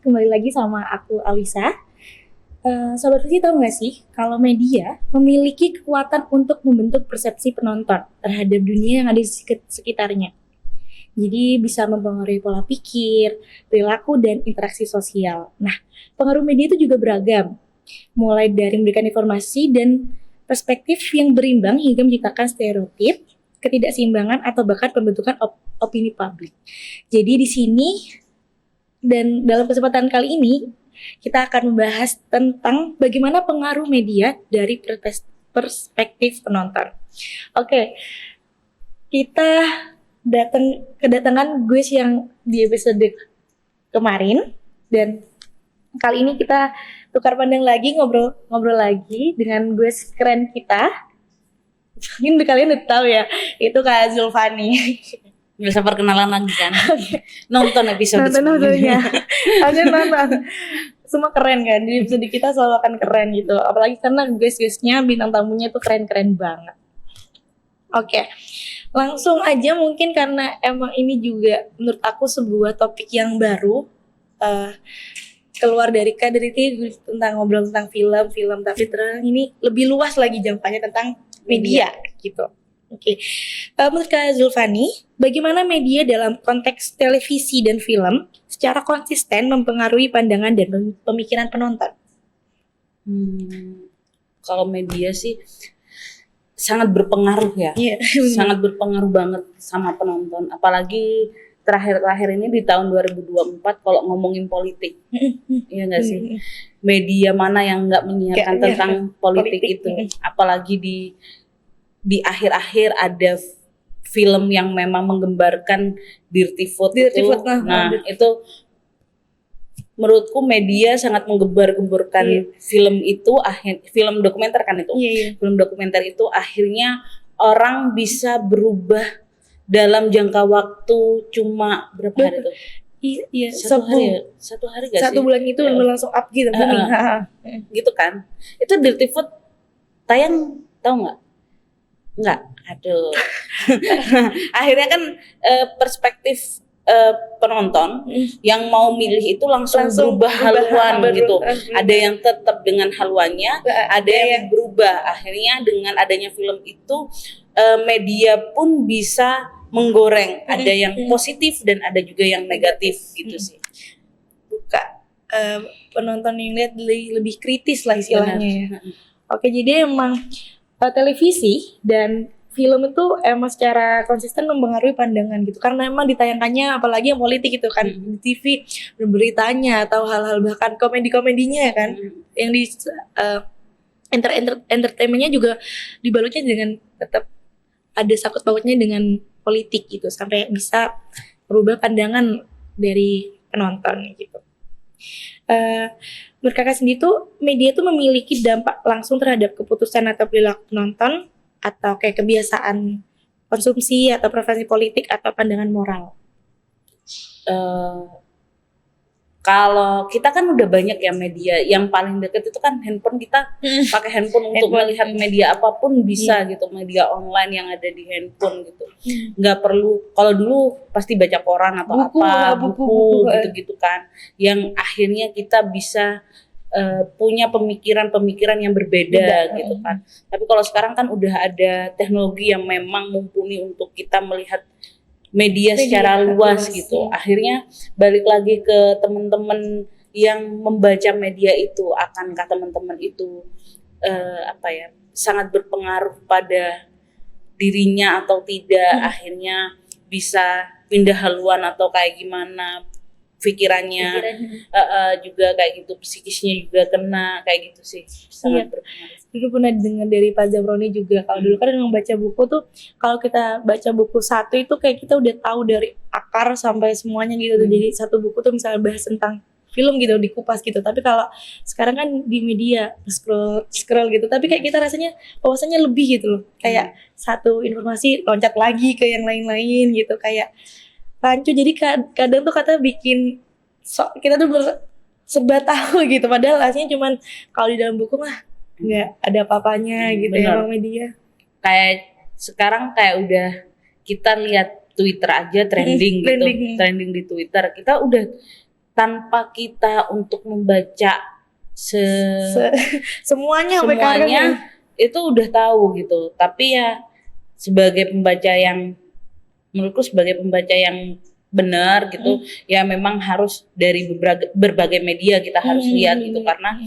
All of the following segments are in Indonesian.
kembali lagi sama aku Alisa. Sobat Visi tahu nggak sih kalau media memiliki kekuatan untuk membentuk persepsi penonton terhadap dunia yang ada di sekitarnya. Jadi bisa mempengaruhi pola pikir, perilaku, dan interaksi sosial. Nah, pengaruh media itu juga beragam, mulai dari memberikan informasi dan perspektif yang berimbang hingga menciptakan stereotip, ketidakseimbangan, atau bahkan pembentukan opini publik. Jadi di sini dan dalam kesempatan kali ini kita akan membahas tentang bagaimana pengaruh media dari perspektif penonton. Oke, kita kedatangan gue yang di episode kemarin, dan kali ini kita tukar pandang lagi, ngobrol lagi dengan gue keren kita. Mungkin kalian udah tahu ya, itu Kak Zulfani. Bisa perkenalan lagi kan? Nonton episode sebelumnya. Nonton. Semua keren kan, di episode kita selalu akan keren gitu. Apalagi karena guest-guestnya, bintang tamunya tuh keren-keren banget. Oke, langsung aja mungkin karena emang ini juga menurut aku sebuah topik yang baru. Keluar dari KDRT tentang ngobrol tentang film, tapi terang ini lebih luas lagi jangkauannya tentang media gitu. Oke. Menurut Kak Zulfani, bagaimana media dalam konteks televisi dan film secara konsisten mempengaruhi pandangan dan pemikiran penonton? Kalau media sih sangat berpengaruh ya, sangat berpengaruh banget sama penonton. Apalagi terakhir-terakhir ini di tahun 2024 kalau ngomongin politik, iya nggak sih? Media mana yang nggak menyiarkan tentang politik itu? Apalagi di akhir-akhir ada film yang memang menggambarkan Dirty Food itu. Nah, itu menurutku media sangat menggembar-gemborkan film itu, film dokumenter kan itu. Film dokumenter itu akhirnya orang bisa berubah dalam jangka waktu cuma berapa hari itu? Iya, satu hari gak sih? Satu bulan itu langsung up gitu, gitu kan. Itu Dirty Food tayang, tahu nggak? Nggak, aduh. Akhirnya kan perspektif penonton yang mau milih itu langsung berubah haluan gitu. Ada yang tetap dengan haluannya, ada yang berubah. Akhirnya dengan adanya film itu media pun bisa menggoreng. Ada yang positif dan ada juga yang negatif gitu sih. Buka penonton yang lihat lebih kritis lah istilahnya. Oke, jadi emang televisi dan film itu emang secara konsisten mempengaruhi pandangan gitu, karena emang ditayangkannya apalagi yang politik itu kan di TV, beritanya atau hal-hal bahkan komedi-komedinya kan, yang di entertainmentnya juga dibalutnya dengan tetap ada sakut pautnya dengan politik gitu, sampai bisa merubah pandangan dari penonton gitu. Menurut kakak sendiri tuh media tuh memiliki dampak langsung terhadap keputusan atau perilaku penonton, atau kayak kebiasaan konsumsi atau preferensi politik atau pandangan moral? Kalau kita kan udah banyak ya media, yang paling deket itu kan handphone. Kita pakai handphone untuk melihat media apapun bisa gitu, media online yang ada di handphone gitu. Nggak perlu, kalau dulu pasti baca koran atau buku gitu-gitu kan, yang akhirnya kita bisa punya pemikiran-pemikiran yang berbeda gitu kan. Tapi kalau sekarang kan udah ada teknologi yang memang mumpuni untuk kita melihat media secara luas gitu. Akhirnya balik lagi ke teman-teman yang membaca media itu, akankah teman-teman itu sangat berpengaruh pada dirinya atau tidak? Akhirnya bisa pindah haluan atau kayak gimana pikirannya. Juga kayak gitu, psikisnya juga kena kayak gitu sih, sangat berpengaruh. Dulu pernah dengar dari Pak Zamroni juga, kalau dulu kan membaca buku tuh, kalau kita baca buku satu itu kayak kita udah tahu dari akar sampai semuanya gitu. Jadi satu buku tuh misalnya bahas tentang film gitu, dikupas gitu. Tapi kalau sekarang kan di media scroll gitu, tapi kayak kita rasanya wawasannya lebih gitu loh. Kayak satu informasi loncat lagi ke yang lain-lain gitu, kayak rancu. Jadi kadang tuh kata bikin kita tuh serba tahu gitu, padahal aslinya cuman kalau di dalam buku mah nggak ada apa-apanya gitu. Emang media kayak sekarang kayak udah kita lihat Twitter aja trending gitu, trending di Twitter, kita udah tanpa kita untuk membaca Semuanya sampai kadang ya. semuanya itu udah tahu gitu. Tapi ya sebagai pembaca yang menurutku sebagai pembaca yang benar gitu, ya memang harus dari berbagai media kita harus lihat gitu, karena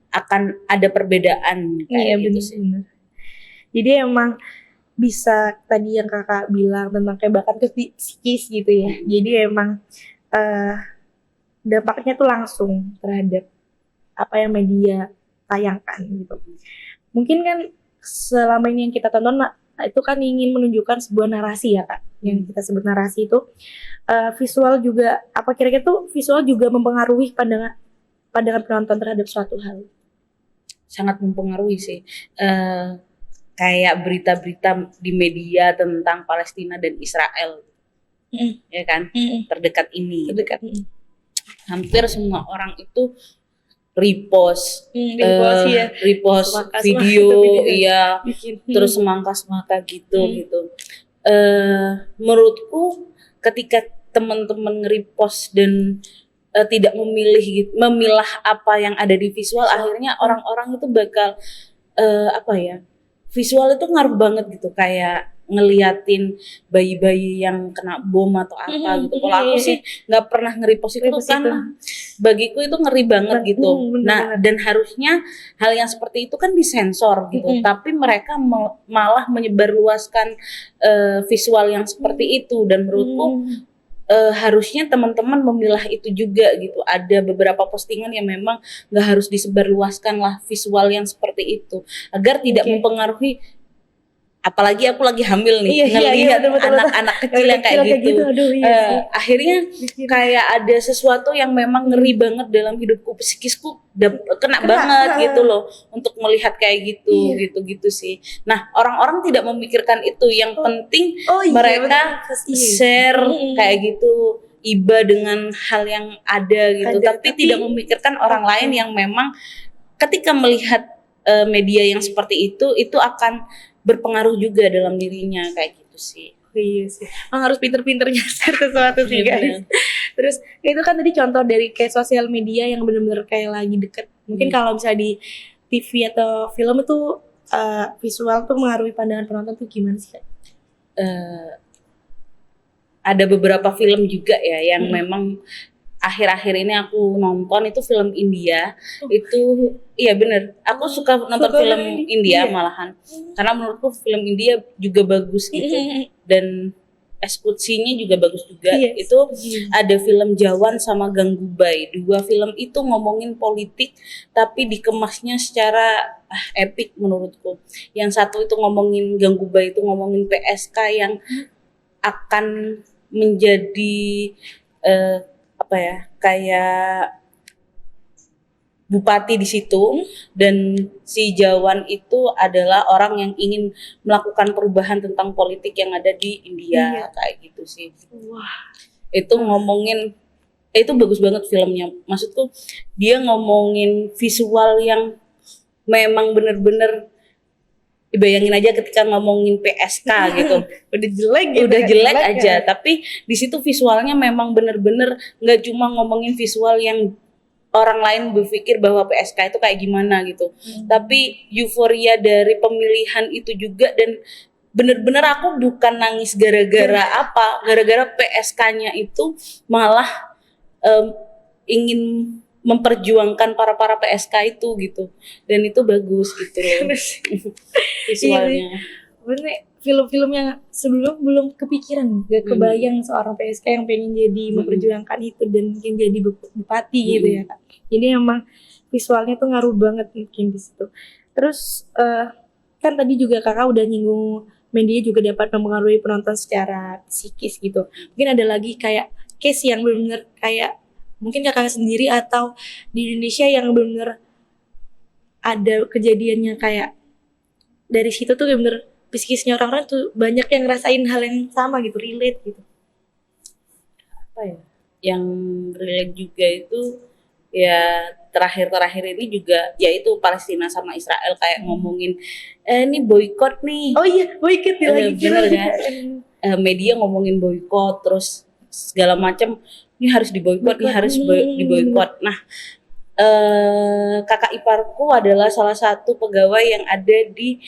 akan ada perbedaan kayak gitu sih. Benar. Jadi emang bisa tadi yang kakak bilang tentang kayak bahkan ke psikis gitu ya. Jadi emang dampaknya tuh langsung terhadap apa yang media tayangkan gitu. Mungkin kan selama ini yang kita tonton itu kan ingin menunjukkan sebuah narasi ya kak, yang kita sebut narasi itu visual juga, apa kira-kira tuh visual juga mempengaruhi pandangan penonton terhadap suatu hal. Sangat mempengaruhi sih. Kayak berita-berita di media tentang Palestina dan Israel, ya kan, terdekat ini. Hampir semua orang itu repost video, iya, terus semangka gitu. Menurutku ketika teman-teman nge-repost dan tidak memilah apa yang ada di visual, akhirnya orang-orang itu bakal visual itu ngaruh banget gitu, kayak ngeliatin bayi-bayi yang kena bom atau apa gitu. Kalau aku sih nggak pernah nge-repost itu karena bagiku itu ngeri banget gitu. Nah, dan harusnya hal yang seperti itu kan disensor gitu, tapi mereka malah menyebarluaskan visual yang seperti itu, dan menurutku harusnya teman-teman memilah itu juga gitu. Ada beberapa postingan yang memang nggak harus disebarluaskan lah visual yang seperti itu, agar tidak mempengaruhi. Apalagi aku lagi hamil nih, ngelihat anak-anak kecil yang kayak gitu. Akhirnya kayak ada sesuatu yang memang ngeri banget dalam hidupku, psikisku kena banget gitu loh untuk melihat kayak gitu sih. Nah, orang-orang tidak memikirkan itu. Yang penting mereka share kayak gitu, iba dengan hal yang ada gitu, tapi tidak memikirkan orang lain yang memang ketika melihat media yang seperti itu akan berpengaruh juga dalam dirinya kayak gitu sih. Iya sih. Harus pinter-pinter nyasar sesuatu sih guys. Terus itu kan tadi contoh dari kayak sosial media yang benar-benar kayak lagi deket. Mungkin kalau misalnya di TV atau film itu visual tuh mengaruhi pandangan penonton tuh gimana sih kak? Ada beberapa film juga ya yang memang akhir-akhir ini aku nonton itu film India. Itu iya bener, aku suka nonton film India malahan, karena menurutku film India juga bagus gitu, dan eksekusinya juga bagus juga. Itu ada film Jawan sama Ganggubai. Dua film itu ngomongin politik tapi dikemasnya secara epik menurutku. Yang satu itu ngomongin Ganggubai, itu ngomongin PSK yang akan menjadi kayak bupati di situ, dan si Jawan itu adalah orang yang ingin melakukan perubahan tentang politik yang ada di India kayak gitu sih. Itu ngomongin, itu bagus banget filmnya. Maksudku dia ngomongin visual yang memang bener-bener, bayangin aja ketika ngomongin PSK gitu, udah jelek aja, tapi di situ visualnya memang bener-bener nggak cuma ngomongin visual yang orang lain berpikir bahwa PSK itu kayak gimana gitu, tapi euforia dari pemilihan itu juga. Dan bener-bener aku bukan nangis gara-gara PSK-nya itu, malah ingin memperjuangkan para PSK itu gitu, dan itu bagus gitu loh visualnya. Bener, film-film yang sebelumnya belum kepikiran, gak kebayang seorang PSK yang pengen jadi memperjuangkan itu dan mungkin jadi bupati gitu ya kak. Jadi emang visualnya tuh ngaruh banget mungkin di situ. Terus kan tadi juga kakak udah nyinggung media juga dapat mempengaruhi penonton secara psikis gitu. Mungkin ada lagi kayak case yang benar-benar kayak mungkin kakak sendiri atau di Indonesia yang benar-benar ada kejadiannya kayak dari situ tuh benar-benar psikisnya orang-orang tuh banyak yang ngerasain hal yang sama gitu, relate gitu. Apa ya? Yang relate juga itu ya terakhir-terakhir ini juga, yaitu Palestina sama Israel, kayak ngomongin ini boykot nih. Oh iya, boykot lagi bener kan? Media ngomongin boykot terus segala macam. ini harus diboikot, ini harus diboikot. Nah, kakak iparku adalah salah satu pegawai yang ada di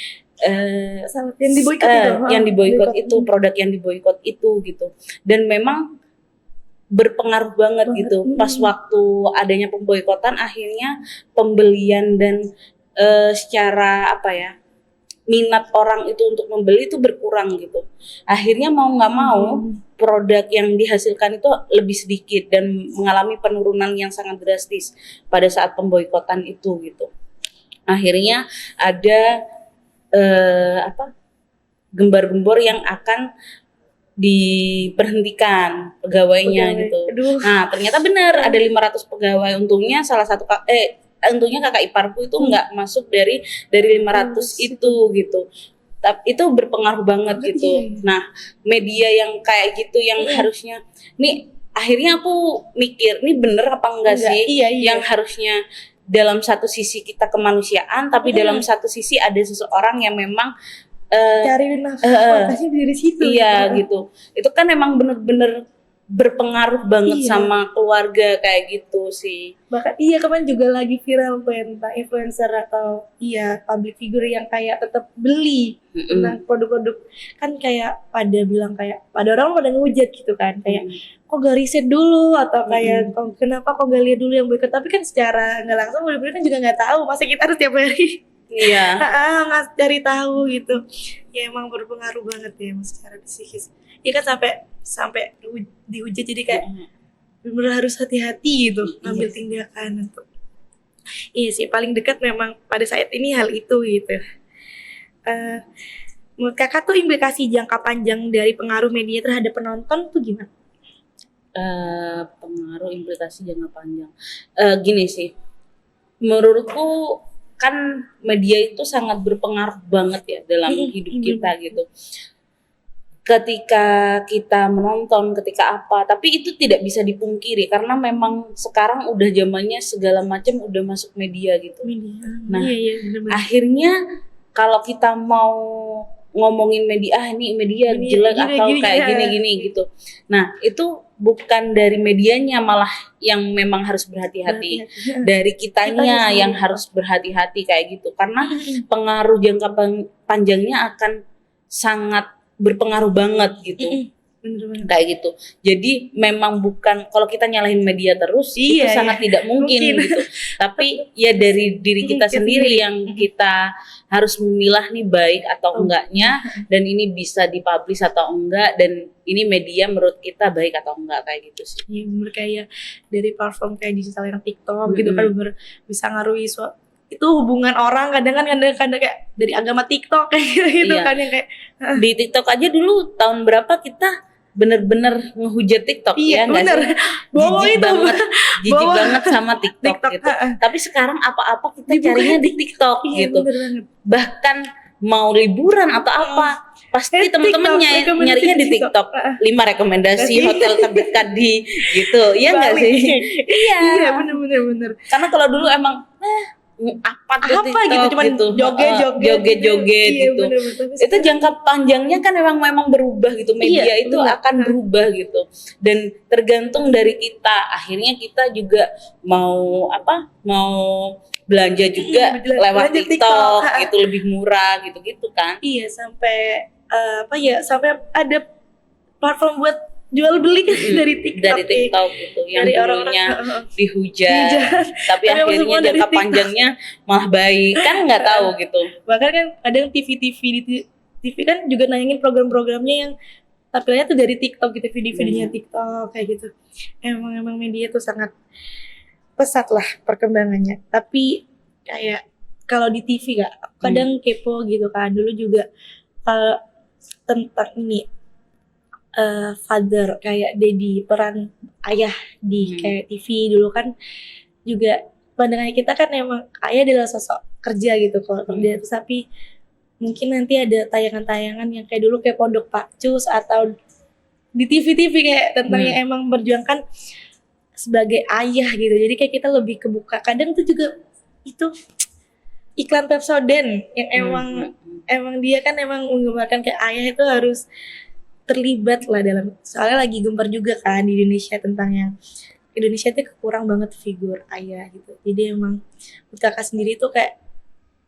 yang diboikot itu, yang diboikot itu, produk yang diboikot itu gitu. Dan memang berpengaruh banget gitu. Pas waktu adanya pemboikotan, akhirnya pembelian dan secara apa ya, minat orang itu untuk membeli itu berkurang gitu. Akhirnya mau nggak mau produk yang dihasilkan itu lebih sedikit dan mengalami penurunan yang sangat drastis pada saat pemboikotan itu gitu. Akhirnya ada gembar-gembor yang akan diberhentikan pegawainya gitu. Aduh. Nah, ternyata benar ada 500 pegawai. Untungnya untungnya kakak iparku itu nggak masuk dari 500 itu gitu. Tapi itu berpengaruh banget gitu. Nah, media yang kayak gitu yang harusnya nih, akhirnya aku mikir nih bener apa enggak sih yang harusnya dalam satu sisi kita kemanusiaan, tapi dalam satu sisi ada seseorang yang memang cari nafkahnya dari situ. Iya gitu. Itu kan emang bener-bener berpengaruh banget sama keluarga kayak gitu sih. Bahkan kemarin juga lagi viral tuh tentang influencer atau public figure yang kayak tetap beli tentang produk-produk, kan kayak pada bilang kayak pada orang pada ngehujat gitu kan, kayak kok gak riset dulu atau kayak kenapa kok gak lihat dulu yang boikot, tapi kan secara nggak langsung bener-bener kan juga nggak tahu, masa kita harus tiap hari nggak cari tahu gitu. Ya emang berpengaruh banget ya secara psikis. Ya kan sampai dihujat, jadi kayak benar harus hati-hati gitu ngambil tindakan untuk. Iya sih, paling dekat memang pada saat ini hal itu gitu. Menurut kakak tuh implikasi jangka panjang dari pengaruh media terhadap penonton tuh gimana? Pengaruh implikasi jangka panjang. Gini sih, menurutku kan media itu sangat berpengaruh banget ya dalam hidup kita gitu. Ketika kita menonton, ketika apa, tapi itu tidak bisa dipungkiri karena memang sekarang udah zamannya segala macam udah masuk media gitu. Nah, akhirnya kalau kita mau ngomongin media, ini media jelek atau kayak gini-gini gitu. Nah, itu bukan dari medianya malah yang memang harus berhati-hati. Dari kitanya yang harus berhati-hati kayak gitu. Karena pengaruh jangka panjangnya akan sangat berpengaruh banget gitu. Bener-bener. Kayak gitu. Jadi memang bukan, kalau kita nyalahin media terus itu sangat tidak mungkin gitu. Tapi ya dari diri kita sendiri yang kita harus memilah nih baik atau enggaknya, dan ini bisa dipublish atau enggak, dan ini media menurut kita baik atau enggak, kayak gitu sih. Iya bener, kayak dari platform kayak digital yang TikTok gitu kan bener bisa ngaruhi itu hubungan orang, kadang kayak dari agama TikTok kayak gitu kan, yang kayak di TikTok aja dulu tahun berapa kita bener-bener ngehujat TikTok, ya nggak sih? Jijik banget sama TikTok gitu. Tapi sekarang apa-apa kita carinya di TikTok gitu. Bahkan mau liburan atau apa, pasti temen-temennya nyarinya di TikTok. 5 rekomendasi hotel terdekat di gitu, ya nggak sih? Iya bener. Karena kalau dulu emang apa TikTok gitu, cuman joget gitu. Itu jangka panjangnya kan memang berubah gitu, media itu akan berubah gitu, dan tergantung dari kita. Akhirnya kita juga mau belanja juga lewat TikTok gitu, lebih murah gitu kan. Iya, sampai sampai ada platform buat jual beli kan dari TikTok gitu, yang dulunya dihujat tapi akhirnya jangka panjangnya malah baik, kan nggak tahu gitu. Bahkan kan kadang TV kan juga nayangin program-programnya yang tampilannya tuh dari TikTok gitu, video-videonya TikTok kayak gitu. Emang media tuh sangat pesat lah perkembangannya. Tapi kayak kalau di TV kadang kepo gitu kan. Dulu juga kalau tentang ini father kayak Dedi, peran ayah di kayak TV dulu kan, juga pandangan kita kan emang ayah adalah sosok kerja gitu kalau kerja, tapi mungkin nanti ada tayangan-tayangan yang kayak dulu kayak Pondok Pak Cus atau di TV kayak tentang yang emang berjuangkan sebagai ayah gitu. Jadi kayak kita lebih kebuka. Kadang tuh juga itu iklan Pepsodent yang emang dia kan emang menggambarkan kayak ayah itu harus terlibat lah dalam, soalnya lagi gempar juga kan di Indonesia tentang yang Indonesia tuh kurang banget figur ayah gitu. Jadi emang menurut kakak sendiri tuh kayak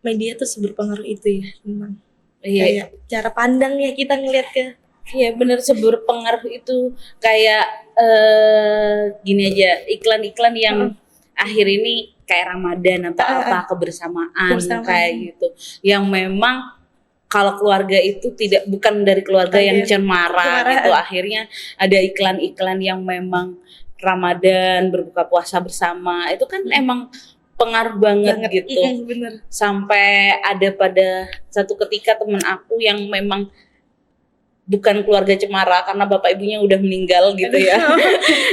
media tuh seberpengaruh itu ya tentang Iya, kayak cara pandang ya kita ngelihat ke iya benar seberpengaruh itu. Kayak gini aja, iklan-iklan yang akhir ini kayak Ramadan atau apa kebersamaan kayak gitu, yang memang kalau keluarga itu bukan dari keluarga yang cemara gitu, akhirnya ada iklan-iklan yang memang Ramadan berbuka puasa bersama, itu kan emang pengaruh banget gitu. bener. Sampai ada pada satu ketika temen aku yang memang bukan keluarga cemara karena bapak ibunya udah meninggal gitu ya.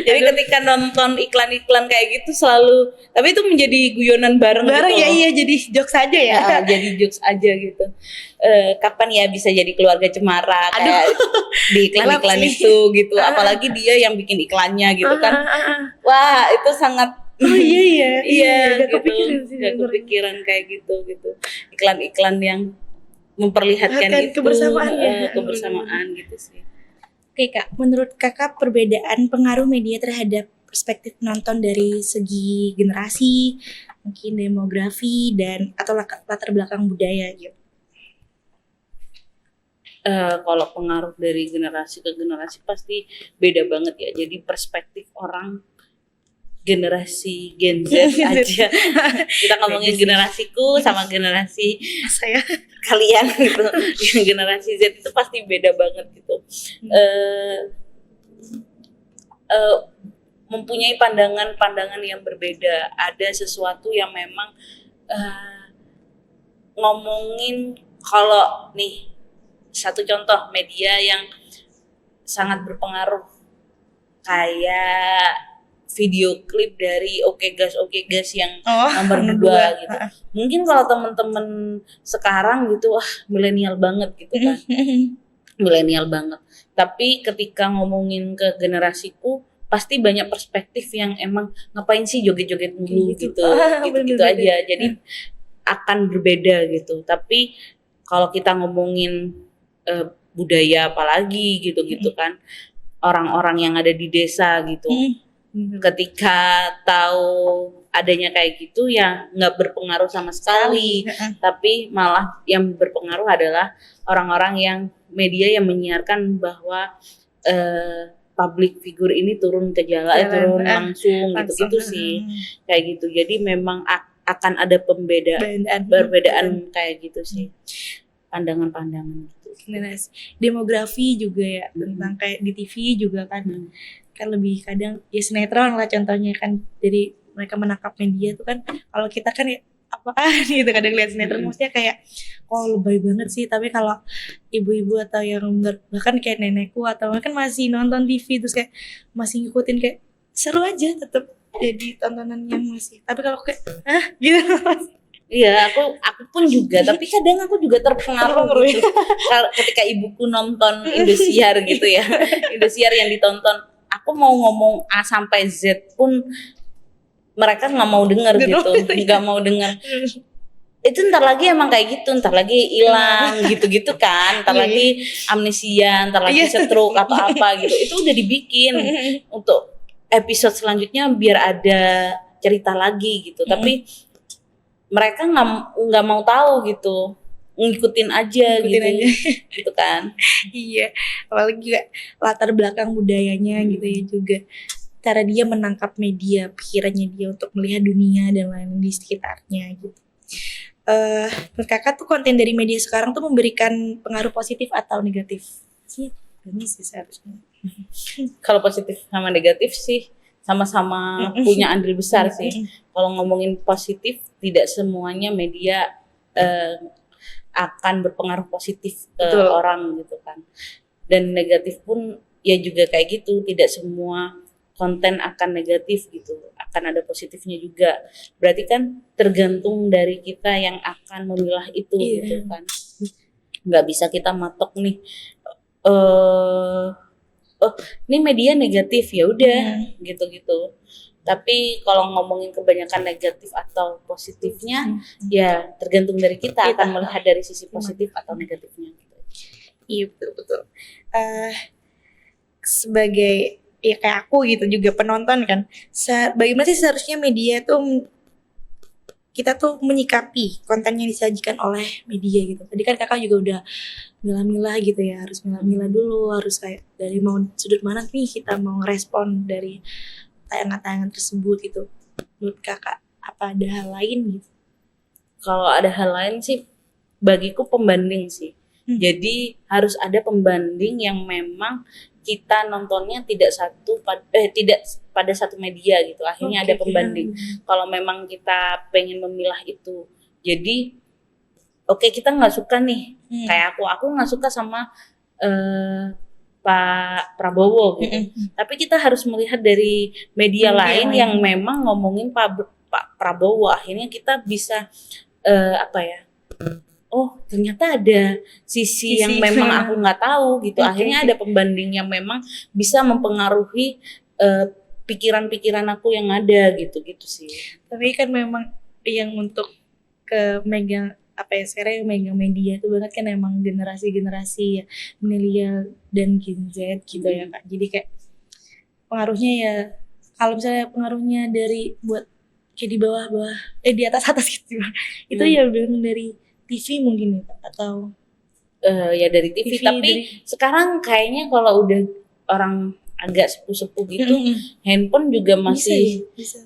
Jadi ketika nonton iklan-iklan kayak gitu selalu, tapi itu menjadi guyonan bareng gitu. Iya jadi jokes aja ya. Jadi jokes aja gitu. Kapan ya bisa jadi keluarga cemara kayak di iklan-iklan itu gitu. Apalagi dia yang bikin iklannya gitu kan. Wah, itu sangat iya gak gitu. Gak kepikiran kayak gitu. Iklan-iklan yang memperlihatkan itu kebersamaan gitu sih. Oke Kak, menurut kakak perbedaan pengaruh media terhadap perspektif penonton dari segi generasi, mungkin demografi dan atau latar belakang budaya gitu? Kalau pengaruh dari generasi ke generasi pasti beda banget ya. Jadi perspektif orang generasi Gen Z aja. Kita ngomongin generasiku sama generasi saya kalian gitu. Generasi Z itu pasti beda banget gitu. Mempunyai pandangan-pandangan yang berbeda. Ada sesuatu yang memang ngomongin, kalau nih satu contoh media yang sangat berpengaruh kayak video klip dari Oke Gas yang nomor 2 gitu. Mungkin kalau teman-teman sekarang gitu, milenial banget gitu kan. Milenial banget. Tapi ketika ngomongin ke generasiku, pasti banyak perspektif yang emang ngapain sih joget-joget dulu gitu. Gitu aja. Jadi akan berbeda gitu. Tapi kalau kita ngomongin budaya apalagi gitu kan. Orang-orang yang ada di desa gitu. Ketika tahu adanya kayak gitu ya nggak berpengaruh sama sekali, tapi malah yang berpengaruh adalah orang-orang yang media yang menyiarkan bahwa public figure ini turun ke jalan, turun langsung gitu sih, kayak gitu. Jadi memang akan ada perbedaan kayak gitu sih, pandangan-pandangan gitu. Demografi juga ya, tentang kayak di TV juga kan. Kan lebih kadang ya sinetron lah contohnya kan, jadi mereka menangkap media tuh kan, kalau kita kan ya apaan gitu kadang lihat sinetron maksudnya kayak lebay banget sih, tapi kalau ibu-ibu atau yang bahkan kayak nenekku atau kan masih nonton TV terus kayak masih ngikutin, kayak seru aja, tetap jadi tontonan yang masih, tapi kalau kayak gitu. Iya, aku pun juga, tapi kadang aku juga terpengaruh gitu. Ketika ibuku nonton Indosiar gitu ya, Indosiar yang ditonton, aku mau ngomong A sampai Z pun mereka nggak mau dengar gitu, nggak mau dengar. Itu ntar lagi emang kayak gitu, ntar lagi hilang gitu-gitu kan, ntar lagi amnesia, ntar lagi stroke atau apa gitu. Itu udah dibikin untuk episode selanjutnya biar ada cerita lagi gitu. Tapi mereka nggak mau tahu gitu, ngikutin aja. Gitu kan. Iya, apalagi juga latar belakang budayanya gitu ya, juga cara dia menangkap media, pikirannya dia untuk melihat dunia dan lain-lain di sekitarnya gitu. Menurut kakak tuh konten dari media sekarang tuh memberikan pengaruh positif atau negatif? Ini sih seharusnya. Kalau positif sama negatif sih sama-sama punya andil besar sih. Kalau ngomongin positif, tidak semuanya media akan berpengaruh positif ke orang gitu kan. Dan negatif pun ya juga kayak gitu, tidak semua konten akan negatif gitu, akan ada positifnya juga. Berarti kan tergantung dari kita yang akan memilah itu gitu kan. Nggak bisa kita matok nih, ini media negatif ya udah gitu-gitu. Tapi kalau ngomongin kebanyakan negatif atau positifnya, ya tergantung dari kita akan melihat dari sisi positif atau negatifnya. Iya betul. sebagai ya kayak aku gitu juga penonton kan, bagaimana sih seharusnya media tuh kita tuh menyikapi konten yang disajikan oleh media gitu. Tadi kan kakak juga udah milah-milah gitu ya, harus milah-milah dulu, harus kayak dari mau sudut mana nih kita mau ngerespon dari tayangan-tayangan tersebut gitu. Menurut kakak apa ada hal lain gitu? Kalau ada hal lain sih bagiku pembanding sih. Jadi harus ada pembanding yang memang kita nontonnya tidak pada satu media gitu. Akhirnya ada pembanding. Kalau memang kita pengen memilah itu. Jadi kita nggak suka nih. Kayak aku nggak suka sama Pak Prabowo gitu. Tapi kita harus melihat dari media lain yang memang ngomongin Pak Prabowo. Akhirnya kita bisa oh ternyata ada sisi yang memang aku nggak tahu gitu. Akhirnya ada pembanding yang memang bisa mempengaruhi pikiran-pikiran aku yang ada gitu sih. Tapi kan memang yang untuk megang sekarang yang megang media itu banget kan emang generasi-generasi ya, milenial dan Gen Z gitu ya Kak. Jadi kayak pengaruhnya ya, kalau misalnya pengaruhnya dari buat kayak di bawah-bawah di atas gitu itu ya bilang dari TV mungkin ya atau ya dari TV tapi sekarang kayaknya kalau udah orang agak sepuh-sepuh gitu handphone juga masih bisa.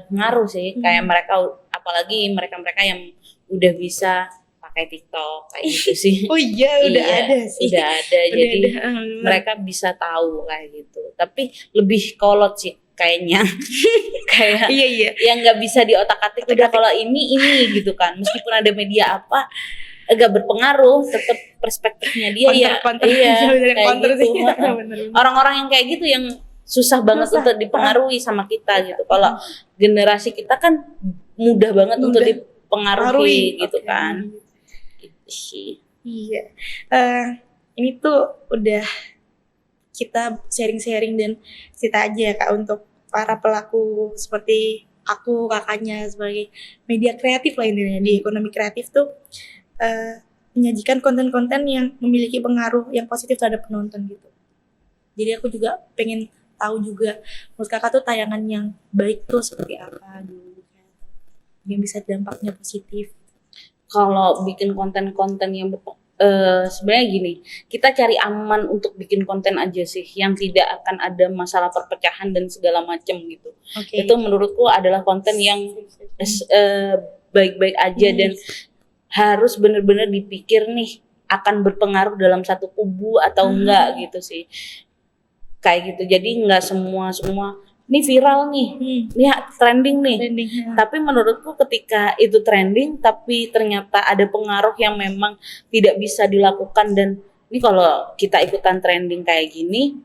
Ngaruh sih kayak mereka, apalagi mereka yang udah bisa pakai TikTok kayak gitu sih. Oh iya udah ada sih. Udah ada jadi mereka bisa tahu kayak gitu. Tapi lebih kolot sih kayaknya. Kayak yang nggak bisa diotak-atik udah kalau ini gitu kan. Meskipun ada media apa agak berpengaruh, tetap perspektifnya dia kayak gitu. Orang-orang yang kayak gitu yang susah banget untuk dipengaruhi sama kita gitu. Kalau generasi kita kan mudah banget untuk dipengaruhi gitu kan. Gitu sih. Iya. Ini tuh udah kita sharing-sharing dan cerita aja ya Kak untuk para pelaku seperti aku, kakaknya sebagai media kreatif lah intinya di ekonomi kreatif tuh menyajikan konten-konten yang memiliki pengaruh yang positif terhadap penonton gitu. Jadi aku juga pengen tahu juga menurut kakak tuh tayangan yang baik tuh seperti apa dulu yang bisa dampaknya positif. Kalau bikin konten-konten yang sebenarnya gini, kita cari aman untuk bikin konten aja sih, yang tidak akan ada masalah perpecahan dan segala macam gitu. Itu menurutku adalah konten yang baik-baik aja dan harus benar-benar dipikir nih akan berpengaruh dalam satu kubu atau enggak gitu sih. Kayak gitu. Jadi enggak semua ini viral nih, lihat trending nih. Tapi menurutku ketika itu trending, tapi ternyata ada pengaruh yang memang tidak bisa dilakukan dan ini kalau kita ikutan trending kayak gini,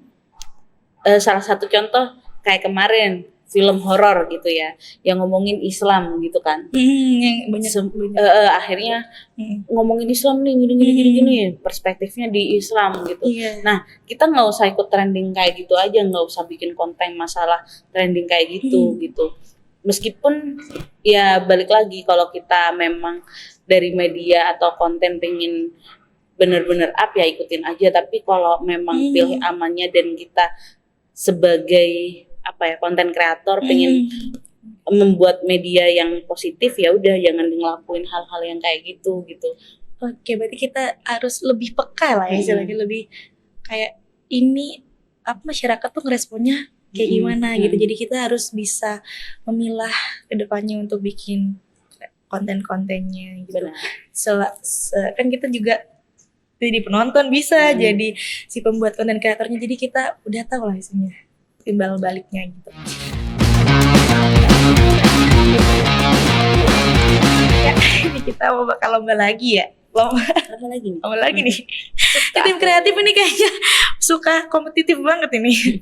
salah satu contoh kayak kemarin film horor gitu ya, yang ngomongin Islam gitu kan, yang banyak. Akhirnya ngomongin Islam nih gini, perspektifnya di Islam gitu. Nah kita nggak usah ikut trending kayak gitu aja, nggak usah bikin konten masalah trending kayak gitu gitu. Meskipun ya balik lagi kalau kita memang dari media atau konten pengen bener-bener up ya ikutin aja. Tapi kalau memang pilih amannya dan kita sebagai konten kreator pengen membuat media yang positif, ya udah jangan ngelakuin hal-hal yang kayak gitu. Oke, berarti kita harus lebih peka lah ya, lebih kayak ini masyarakat tuh ngeresponnya kayak gimana gitu. Jadi kita harus bisa memilah kedepannya untuk bikin konten-kontennya gitu. Kan kita juga jadi penonton bisa jadi si pembuat konten kreatornya, jadi kita udah tahu lah isinya, timbal baliknya gitu. Ya, ini kita mau bakal lomba lagi ya. Lomba lagi nih. Tim kreatif ini kayaknya suka kompetitif banget ini.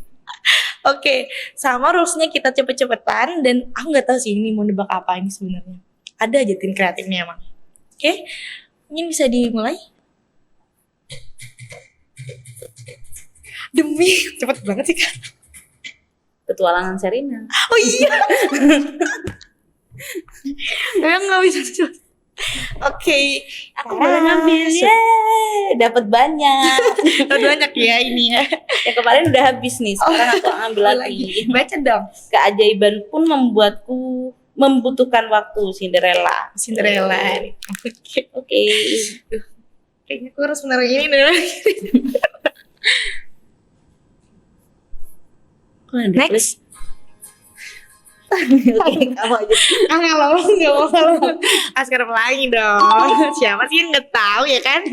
Oke, sama rulesnya kita cepet-cepetan dan aku nggak tahu sih ini mau nebak apa ini sebenarnya. Ada aja tim kreatifnya emang. Oke, ini bisa dimulai. Demi cepet banget sih kan. Petualangan Sherina. Oh iya. Memang nggak bisa. Oke, Aku boleh ngambil. Dapat banyak. banyak ya ini ya. Yang kemarin udah habis nih, sekarang aku ambil lagi. Baca dong. Keajaiban pun membuatku membutuhkan waktu. Cinderella. Oke. Kayaknya aku harus menaruh ini dulu. Next. Oke, kamu aja. Nggak mau. Askar pelangi dong. Siapa sih yang nggak tahu ya kan?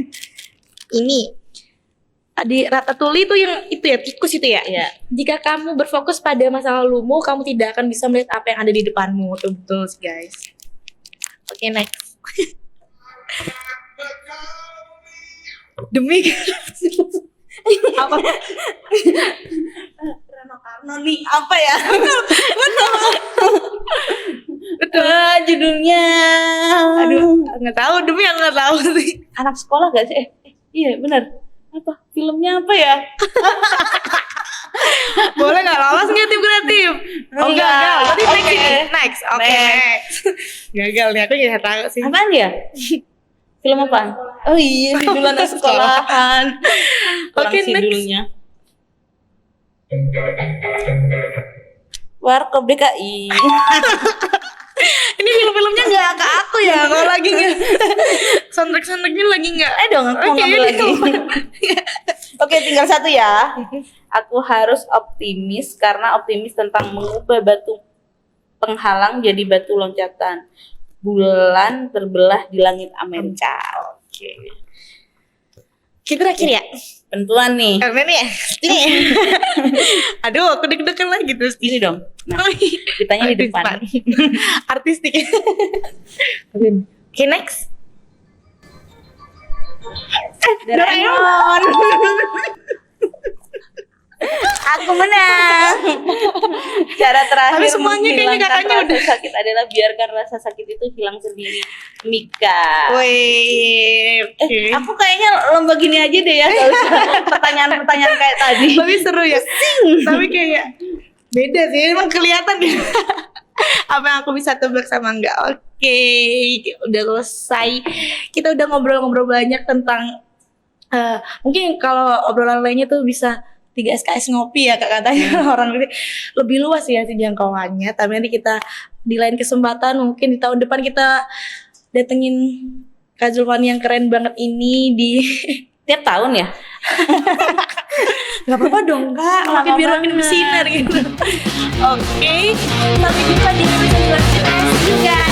Ini di Ratatouille itu yang itu ya, tikus itu ya. Ya. Jika kamu berfokus pada masa lalumu, kamu tidak akan bisa melihat apa yang ada di depanmu. Betul sih guys. Oke, next. Demi apa? Rano Karno nih apa ya? Betul. Judulnya. Aduh, nggak tahu. Demi yang nggak tahu sih. Anak sekolah gak sih? Iya benar. Apa? Filmnya apa ya? Boleh nggak lolos nggak tim kreatif? Oh Enggak. gagal. Berarti next Oke. ini. Next. Oke. Next. Gagal nih. Aku nggak tahu sih. Apaan ya? Film apaan? Oh iya, judul anak sekolahan. Oke, Kurang next. judulnya. Warkop DKI. Ini film-filmnya nggak ke aku ya. Kalau lagi nggak. Soundtrack-soundtracknya lagi nggak. Dong, aku Oke, ngambil ini lagi. Oke, tinggal satu ya. Aku harus optimis karena optimis tentang mengubah batu penghalang jadi batu loncatan. Bulan terbelah di langit Amerika. Oke. Kita terakhir ya. Pentuan nih. Karena nih ya. Ini. Aduh, aku deg-degan lagi terus. Ini dong. Nah, kitanya di depan. Artistik. Oke, next. Doraemon. Aku menang. Cara terakhir Tapi semuanya kayaknya menghilangkan kakaknya rasa sakit adalah biarkan rasa sakit itu hilang sendiri. Mika. Wih, oke. Aku kayaknya lomba gini aja deh ya, gak usah pertanyaan-pertanyaan kayak tadi. Tapi seru ya. Tapi kayak beda sih, emang kelihatan ya. Apa yang aku bisa tebak sama enggak. Oke, udah selesai. Kita udah ngobrol-ngobrol banyak tentang mungkin kalau obrolan lainnya tuh bisa 3 SKS ngopi ya kak katanya orang lebih luas ya sih jangkauannya. Tapi nanti kita di lain kesempatan mungkin di tahun depan kita datengin Kak Zulfan yang keren banget ini di Tiap tahun ya? nggak apa-apa dong kak, makin biar makin banget. bersinar gitu. Oke, sampai jumpa di episode selanjutnya. See you guys.